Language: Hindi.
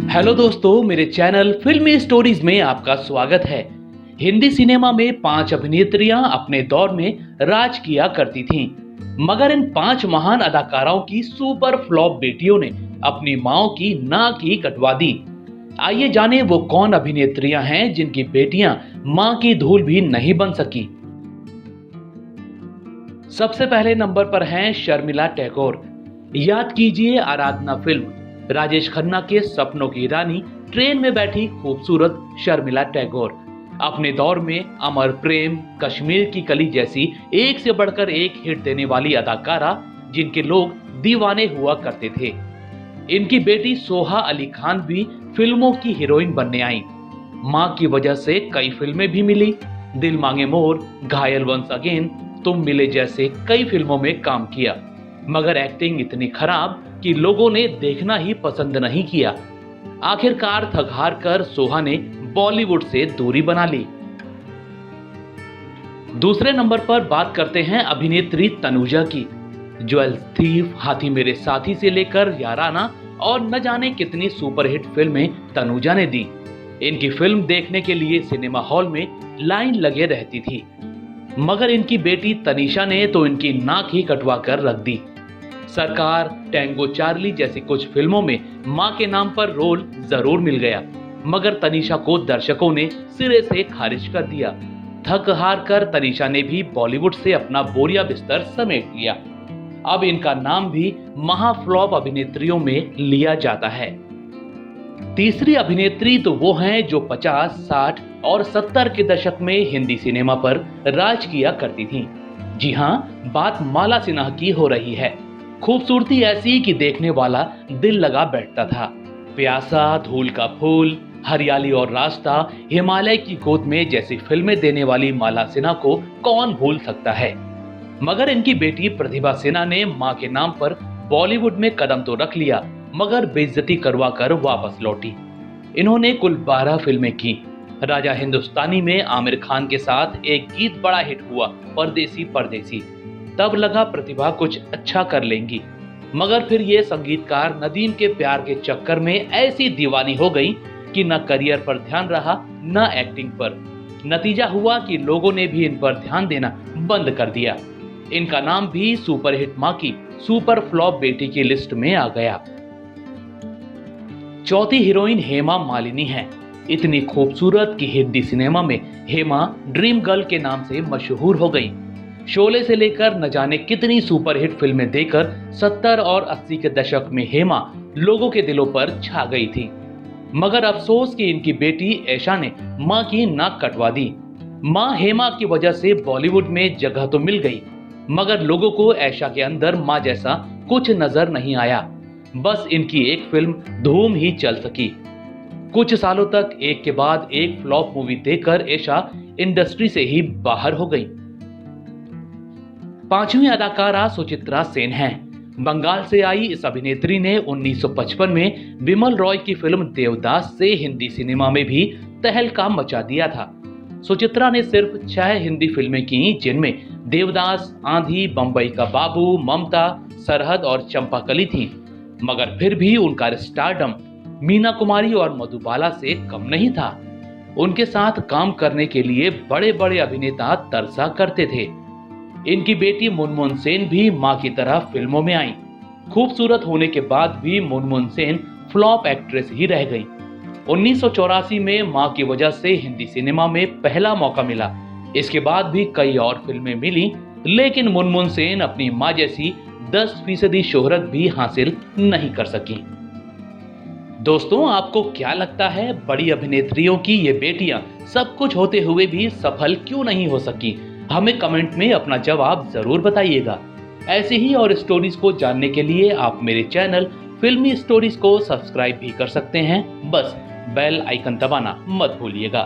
हेलो दोस्तों, मेरे चैनल फिल्मी स्टोरीज में आपका स्वागत है। हिंदी सिनेमा में 5 अभिनेत्रियां अपने दौर में राज किया करती थीं, मगर इन 5 महान अदाकाराओं की सुपर फ्लॉप बेटियों ने अपनी माओ की नाक ही कटवा दी। आइए जाने वो कौन अभिनेत्रियां हैं जिनकी बेटियां मां की धूल भी नहीं बन सकी। सबसे पहले नंबर पर हैं शर्मिला टैगोर। याद कीजिए आराधना फिल्म, राजेश खन्ना के सपनों की रानी ट्रेन में बैठी खूबसूरत शर्मिला टैगोर अपने दौर में अमर प्रेम, कश्मीर की कली जैसी एक से बढ़कर एक हिट देने वाली अदाकारा जिनके लोग दीवाने हुआ करते थे। इनकी बेटी सोहा अली खान भी फिल्मों की हीरोइन बनने आई। मां की वजह से कई फिल्में भी मिली। दिल मांगे मोर, घायल वंस अगेन, तुम मिले जैसे कई फिल्मों में काम किया, मगर एक्टिंग इतनी खराब कि लोगों ने देखना ही पसंद नहीं किया। आखिरकार थक हार कर सोहा ने बॉलीवुड से दूरी बना ली। दूसरे नंबर पर बात करते हैं अभिनेत्री तनुजा की। ज्वेल्स थीफ, हाथी मेरे साथी से लेकर याराना और न जाने कितनी सुपरहिट फिल्में तनुजा ने दी। इनकी फिल्म देखने के लिए सिनेमा हॉल में लाइन लगे रहती थी, मगर इनकी बेटी तनीषा ने तो इनकी नाक ही कटवा कर रख दी। सरकार, टैंगो चार्ली जैसी कुछ फिल्मों में मां के नाम पर रोल जरूर मिल गया, मगर तनीषा को दर्शकों ने सिरे से खारिज कर दिया। थक हार कर तनीषा ने भी बॉलीवुड से अपना बोरिया बिस्तर समेट लिया। अब इनका नाम भी महाफ्लॉप अभिनेत्रियों में लिया जाता है। तीसरी अभिनेत्री तो वो हैं जो 50, 60 और 70 के दशक में हिंदी सिनेमा पर राज किया करती थीं। जी हाँ, बात माला सिन्हा की हो रही है। खूबसूरती ऐसी कि देखने वाला दिल लगा बैठता था। प्यासा, धूल का फूल, हरियाली और रास्ता, हिमालय की गोद में जैसी फिल्में देने वाली माला सिन्हा को कौन भूल सकता है। मगर इनकी बेटी प्रतिभा सिन्हा ने मां के नाम पर बॉलीवुड में कदम तो रख लिया, मगर बेइज्जती करवा कर वापस लौटी। इन्होंने कुल 12 फिल्में की। राजा हिंदुस्तानी में आमिर खान के साथ एक गीत बड़ा हिट हुआ, परदेसी परदेसी। तब लगा प्रतिभा कुछ अच्छा कर लेंगी, मगर फिर ये संगीतकार नदीम के प्यार के चक्कर में ऐसी दीवानी हो गई कि न करियर पर ध्यान रहा न एक्टिंग पर। नतीजा हुआ कि लोगों ने भी इन पर ध्यान देना बंद कर दिया। इनका नाम भी सुपरहिट मां की सुपर फ्लॉप बेटी की लिस्ट में आ गया। चौथी हीरोइन हेमा मालिनी है। इतनी खूबसूरत कि हिंदी सिनेमा में हेमा ड्रीम गर्ल के नाम से मशहूर हो गई। शोले से लेकर न जाने कितनी सुपरहिट फिल्में देकर 70 और 80 के दशक में हेमा लोगों के दिलों पर छा गई थी। मगर अफसोस कि इनकी बेटी ऐशा ने मां की नाक कटवा दी। मां हेमा की वजह से बॉलीवुड में जगह तो मिल गई, मगर लोगों को ऐशा के अंदर मां जैसा कुछ नजर नहीं आया। बस इनकी एक फिल्म धूम ही चल सकी। कुछ सालों तक एक के बाद एक फ्लॉप मूवी देकर ऐशा इंडस्ट्री से ही बाहर हो गई। पांचवी अदाकारा सुचित्रा सेन हैं। बंगाल से आई इस अभिनेत्री ने 1955 में बिमल रॉय की फिल्म देवदास से हिंदी सिनेमा में भी तहलका मचा दिया था। सुचित्रा ने सिर्फ 6 हिंदी फिल्में की, जिनमें देवदास, आंधी, बंबई का बाबू, ममता, सरहद और चंपाकली थी, मगर फिर भी उनका स्टारडम मीना कुमारी और मधुबाला से कम नहीं था। उनके साथ काम करने के लिए बड़े बड़े अभिनेता तरसा करते थे। इनकी बेटी मुनमुन सेन भी मां की तरह फिल्मों में आई। खूबसूरत होने के बाद भी मुनमुन सेन फ्लॉप एक्ट्रेस ही रह गई। 1984 में मां की वजह से हिंदी सिनेमा में पहला मौका मिला। इसके बाद भी कई और फिल्में मिली, लेकिन मुनमुन सेन अपनी मां जैसी 10% शोहरत भी हासिल नहीं कर सकी। दोस्तों, आपको क्या लगता है, बड़ी अभिनेत्रियों की ये बेटियां सब कुछ होते हुए भी सफल क्यों नहीं हो सकी? हमें कमेंट में अपना जवाब जरूर बताइएगा। ऐसे ही और स्टोरीज को जानने के लिए आप मेरे चैनल फिल्मी स्टोरीज को सब्सक्राइब भी कर सकते हैं। बस बेल आइकन दबाना मत भूलिएगा।